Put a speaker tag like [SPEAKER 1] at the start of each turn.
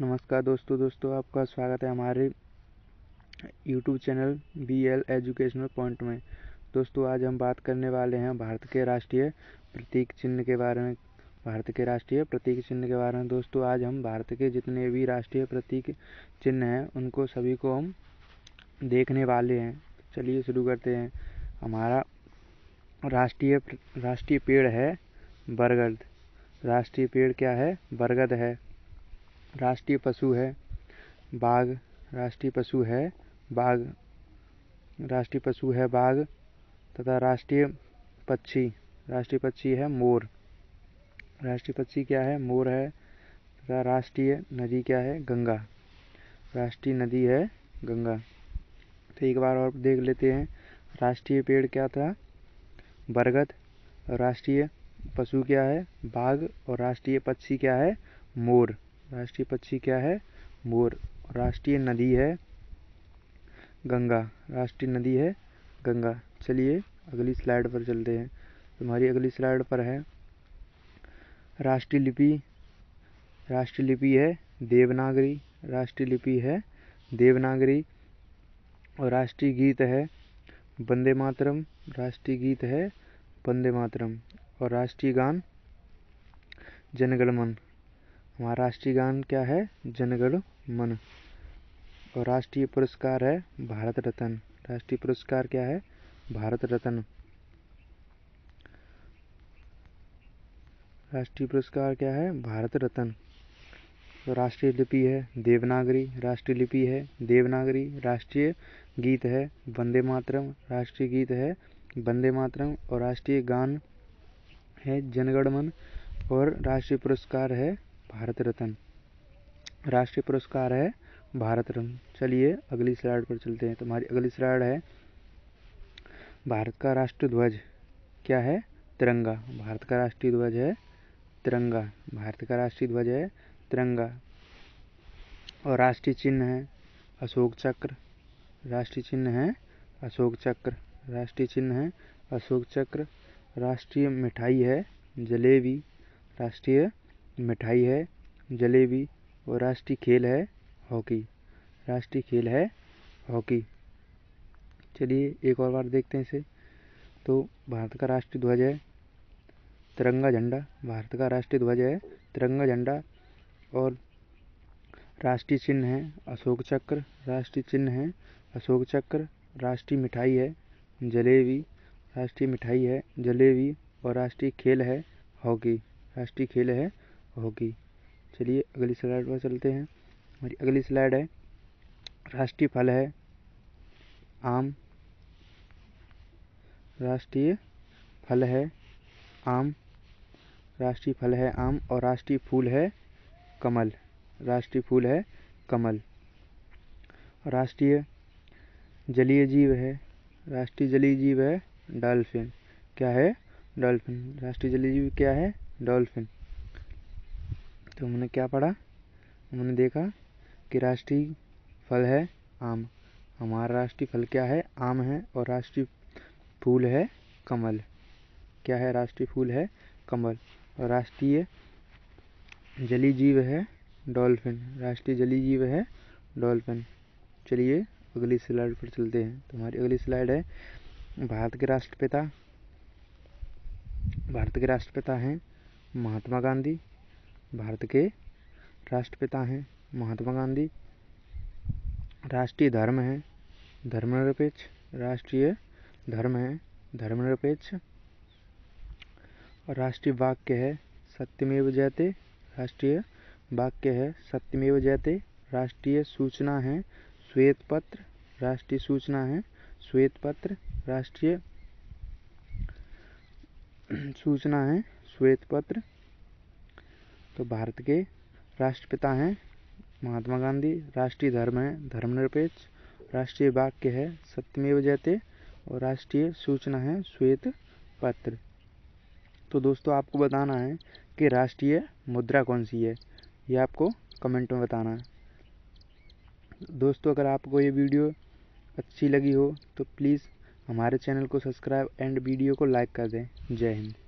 [SPEAKER 1] नमस्कार दोस्तों आपका स्वागत है हमारे YouTube channel BL educational point में। दोस्तों आज हम बात करने वाले हैं भारत के राष्ट्रीय प्रतीक चिन्ह के बारे में। दोस्तों आज हम भारत के जितने भी राष्ट्रीय प्रतीक चिन्ह हैं उनको सभी को हम देखने वाले हैं। चलिए शुरू करते हैं। हमारा राष्ट्रीय पेड़ है बरगद। राष्ट्रीय पेड़ क्या है? बरगद है। राष्ट्रीय पशु है बाघ। राष्ट्रीय पशु है बाघ तथा राष्ट्रीय पक्षी है मोर। राष्ट्रीय पक्षी क्या है? मोर है तथा राष्ट्रीय नदी क्या है? गंगा। राष्ट्रीय नदी है गंगा। तो एक बार और देख लेते हैं। राष्ट्रीय पेड़ क्या था? बरगद। राष्ट्रीय पशु क्या है? बाघ। और राष्ट्रीय पक्षी क्या है? मोर। राष्ट्रीय पक्षी क्या है? मोर। राष्ट्रीय नदी है गंगा। चलिए अगली स्लाइड पर चलते हैं। हमारी अगली स्लाइड पर है राष्ट्रीय लिपि है देवनागरी। और राष्ट्रीय गीत है वंदे मातरम। और राष्ट्रीय गान जनगण मन। हमारा राष्ट्रीय गान क्या है? जनगण मन। और राष्ट्रीय पुरस्कार है भारत रत्न। राष्ट्रीय पुरस्कार क्या है? भारत रत्न। राष्ट्रीय पुरस्कार क्या है? भारत रत्न। तो राष्ट्रीय लिपि है देवनागरी। राष्ट्रीय गीत है वंदे मातरम। और राष्ट्रीय गान है जनगण मन। और राष्ट्रीय पुरस्कार है भारत रत्न। चलिए अगली स्लाइड पर चलते हैं। तो हमारी अगली स्लाइड है भारत का राष्ट्रीय ध्वज क्या है? तिरंगा। भारत का राष्ट्रीय ध्वज है तिरंगा। और राष्ट्रीय चिन्ह है अशोक चक्र। राष्ट्रीय मिठाई है जलेबी। और राष्ट्रीय खेल है हॉकी। चलिए एक और बार देखते हैं इसे। तो भारत का राष्ट्रीय ध्वज है तिरंगा झंडा। और राष्ट्रीय चिन्ह है अशोक चक्र। राष्ट्रीय मिठाई है जलेबी। और राष्ट्रीय खेल है हॉकी। चलिए अगली स्लाइड पर चलते हैं। हमारी अगली स्लाइड है राष्ट्रीय फल है आम। राष्ट्रीय फल है आम। और राष्ट्रीय फूल है कमल। राष्ट्रीय जलीय जीव है डॉल्फिन। क्या है? डॉल्फिन। राष्ट्रीय जलीय जीव क्या है? डॉल्फिन। तो हमने क्या पढ़ा? हमने देखा कि राष्ट्रीय फल है आम। हमारा राष्ट्रीय फल क्या है? आम है। और राष्ट्रीय फूल है कमल। क्या है? राष्ट्रीय फूल है कमल। और राष्ट्रीय जलीय जीव है डॉल्फिन। चलिए अगली स्लाइड पर चलते हैं। तो हमारी अगली स्लाइड है भारत के राष्ट्रपिता हैं महात्मा गांधी। राष्ट्रीय धर्म है धर्मनिरपेक्ष। और राष्ट्रीय वाक्य है सत्यमेव जयते। राष्ट्रीय सूचना है श्वेत पत्र। तो भारत के राष्ट्रपिता हैं महात्मा गांधी। राष्ट्रीय धर्म है धर्मनिरपेक्ष। राष्ट्रीय वाक्य है सत्यमेव जयते। और राष्ट्रीय सूचना है श्वेत पत्र। तो दोस्तों आपको बताना है कि राष्ट्रीय मुद्रा कौन सी है। ये आपको कमेंट में बताना है। दोस्तों अगर आपको ये वीडियो अच्छी लगी हो तो प्लीज़ हमारे चैनल को सब्सक्राइब एंड वीडियो को लाइक कर दें। जय हिंद।